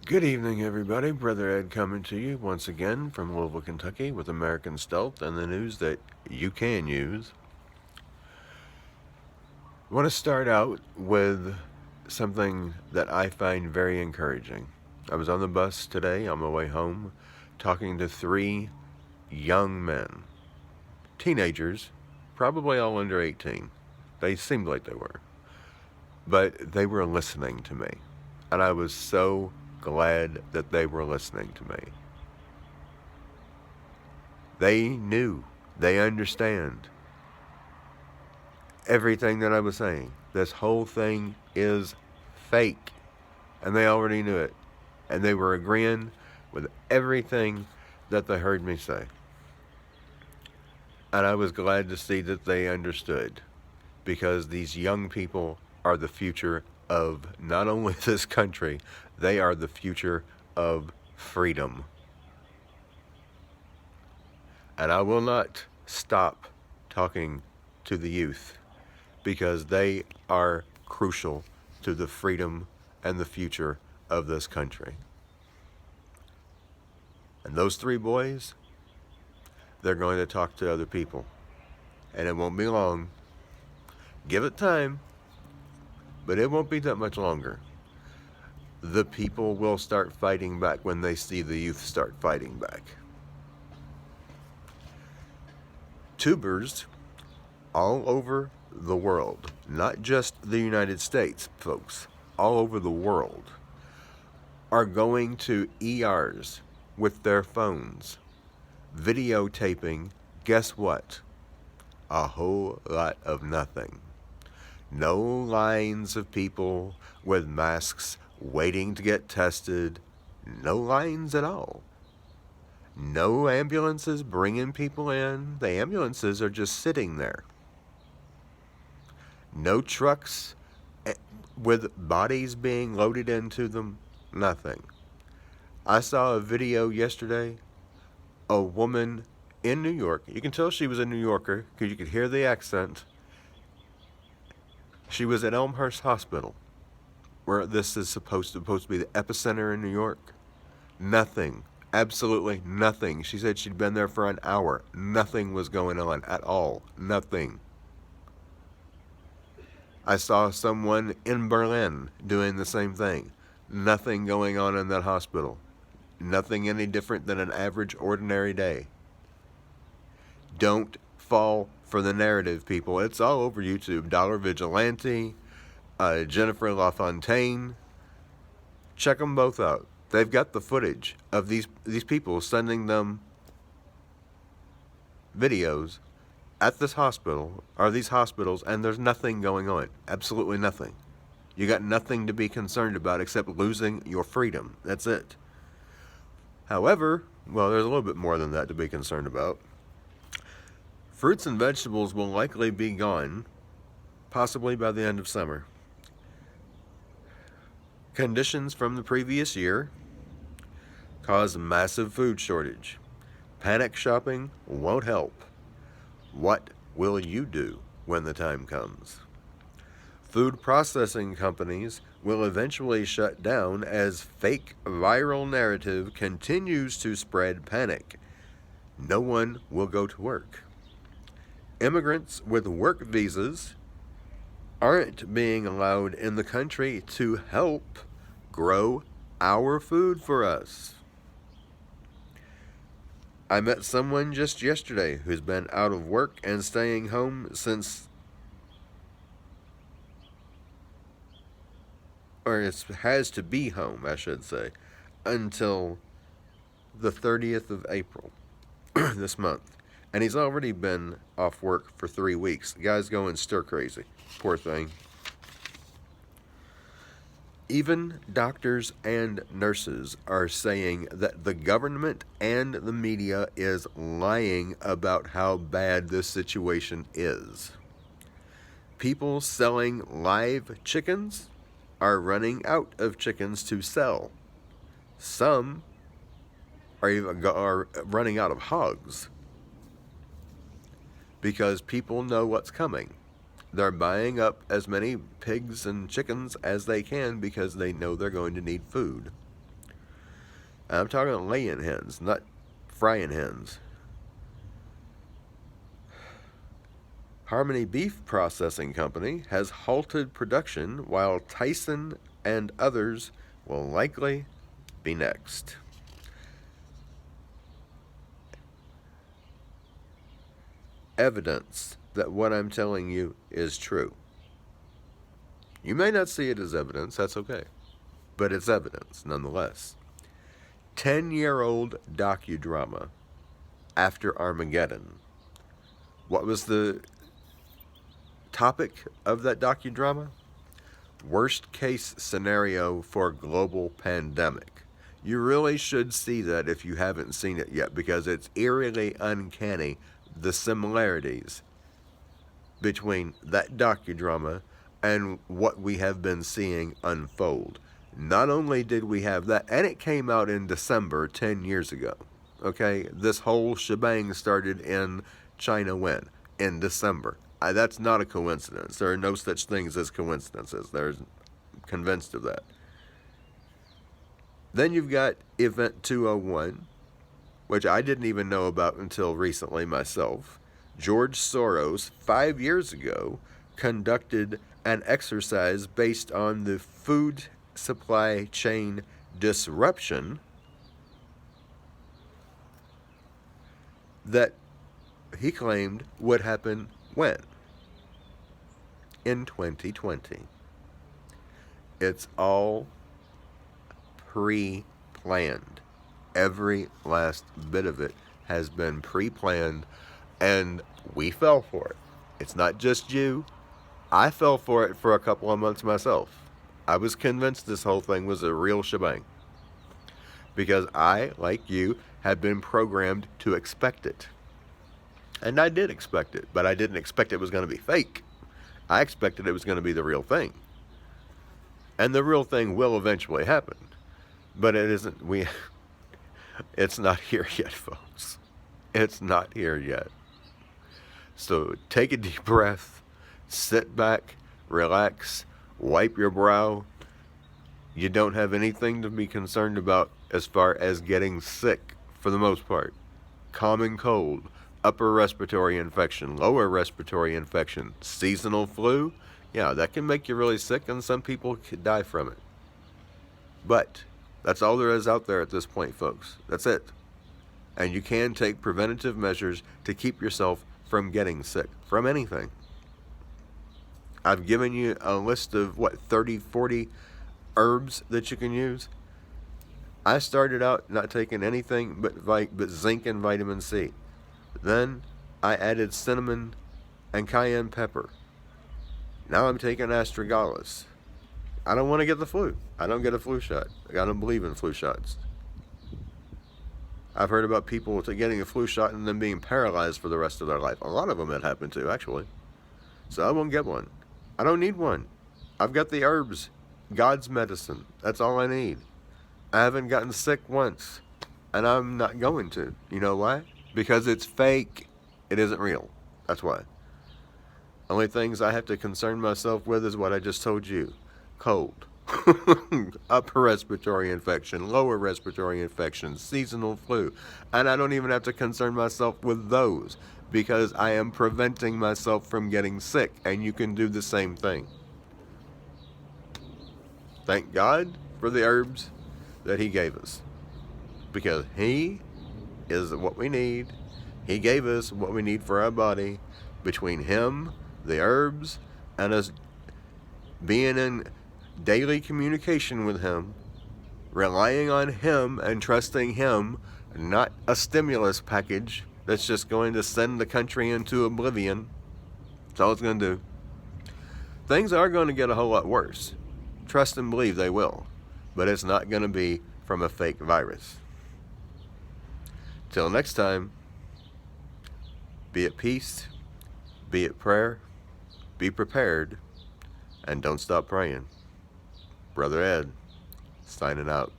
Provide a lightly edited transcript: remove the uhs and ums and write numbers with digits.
Good evening, everybody. Brother Ed coming to you once again from Louisville, Kentucky with American Stealth and the news that you can use. I want to start out with something that I find very encouraging. I was on the bus today on my way home talking to three young men, teenagers, probably all under 18. They seemed like they were. But they were listening to me. And I was so glad that they were listening to me. They knew, they understand everything that I was saying. This whole thing is fake. And they already knew it. And they were agreeing with everything that they heard me say. And I was glad to see that they understood. Because these young people are the future of not only this country, they are the future of freedom. And I will not stop talking to the youth because they are crucial to the freedom and the future of this country. And those three boys, they're going to talk to other people. And it won't be long. Give it time, but it won't be that much longer. The people will start fighting back when they see the youth start fighting back. Tubers all over the world, not just the United States, folks, all over the world, are going to ERs with their phones, videotaping, guess what? A whole lot of nothing. No lines of people with masks waiting to get tested. No lines at all. No ambulances bringing people in. The ambulances are just sitting there. No trucks with bodies being loaded into them. Nothing. I saw a video yesterday. A woman in New York. You can tell she was a New Yorker because you could hear the accent. She was at Elmhurst Hospital, where this is supposed to be the epicenter in New York. Nothing. Absolutely nothing. She said she'd been there for an hour. Nothing was going on at all. Nothing. I saw someone in Berlin doing the same thing. Nothing going on in that hospital. Nothing any different than an average, ordinary day. Don't fall for the narrative, people. It's all over YouTube. Dollar Vigilante, Jennifer LaFontaine. Check them both out. They've got the footage of these people sending them videos at this hospital, or these hospitals, and there's nothing going on. Absolutely nothing. You got nothing to be concerned about except losing your freedom. That's it. However, well, there's a little bit more than that to be concerned about. Fruits and vegetables will likely be gone, possibly by the end of summer. Conditions from the previous year cause massive food shortage. Panic shopping won't help. What will you do when the time comes? Food processing companies will eventually shut down as fake viral narrative continues to spread panic. No one will go to work. Immigrants with work visas aren't being allowed in the country to help grow our food for us. I met someone just yesterday who's been out of work and staying home since, or it has to be home, I should say, until the 30th of April this month. And he's already been off work for 3 weeks. The guy's going stir crazy. Poor thing. Even doctors and nurses are saying that the government and the media is lying about how bad this situation is. People selling live chickens are running out of chickens to sell. Some are running out of hogs because people know what's coming. They're buying up as many pigs and chickens as they can because they know they're going to need food. I'm talking laying hens, not frying hens. Harmony Beef Processing Company has halted production while Tyson and others will likely be next. Evidence that what I'm telling you is true. You may not see it as evidence, that's okay, but it's evidence nonetheless. 10-year-old docudrama after Armageddon. What was the topic of that docudrama? Worst case scenario for global pandemic. You really should see that if you haven't seen it yet, because it's eerily uncanny, the similarities between that docudrama and what we have been seeing unfold. Not only did we have that, and it came out in December 10 years ago. Okay, this whole shebang started in China when? In December. That's not a coincidence. There are no such things as coincidences. I'm convinced of that. Then you've got Event 201, which I didn't even know about until recently myself. George Soros, 5 years ago, conducted an exercise based on the food supply chain disruption that he claimed would happen when? In 2020. It's all pre-planned. Every last bit of it has been pre-planned, and we fell for it. It's not just you. I fell for it for a couple of months myself. I was convinced this whole thing was a real shebang, because I, like you, had been programmed to expect it. And I did expect it, but I didn't expect it was going to be fake. I expected it was going to be the real thing. And the real thing will eventually happen. But it isn't, it's not here yet, folks. It's not here yet. So take a deep breath, sit back, relax, wipe your brow. You don't have anything to be concerned about as far as getting sick, for the most part. Common cold, upper respiratory infection, lower respiratory infection, seasonal flu, yeah, that can make you really sick, and some people could die from it. But that's all there is out there at this point, folks. That's it. And you can take preventative measures to keep yourself from getting sick from anything. I've given you a list of, 30, 40 herbs that you can use. I started out not taking anything but zinc and vitamin C. Then I added cinnamon and cayenne pepper. Now I'm taking astragalus. I don't want to get the flu. I don't get a flu shot. I don't believe in flu shots. I've heard about people getting a flu shot and then being paralyzed for the rest of their life. A lot of them it happened to, actually. So I won't get one. I don't need one. I've got the herbs. God's medicine. That's all I need. I haven't gotten sick once. And I'm not going to. You know why? Because it's fake. It isn't real. That's why. Only things I have to concern myself with is what I just told you. Cold. Upper respiratory infection, lower respiratory infection, seasonal flu. And I don't even have to concern myself with those, because I am preventing myself from getting sick, and you can do the same thing. Thank God for the herbs that He gave us, because He is what we need. He gave us what we need for our body. Between Him, the herbs, and us being in daily communication with Him, relying on Him and trusting Him, not a stimulus package that's just going to send the country into oblivion. That's all it's going to do. Things are going to get a whole lot worse. Trust and believe they will. But it's not going to be from a fake virus. Till next time, be at peace, be at prayer, be prepared, and don't stop praying. Brother Ed, signing out.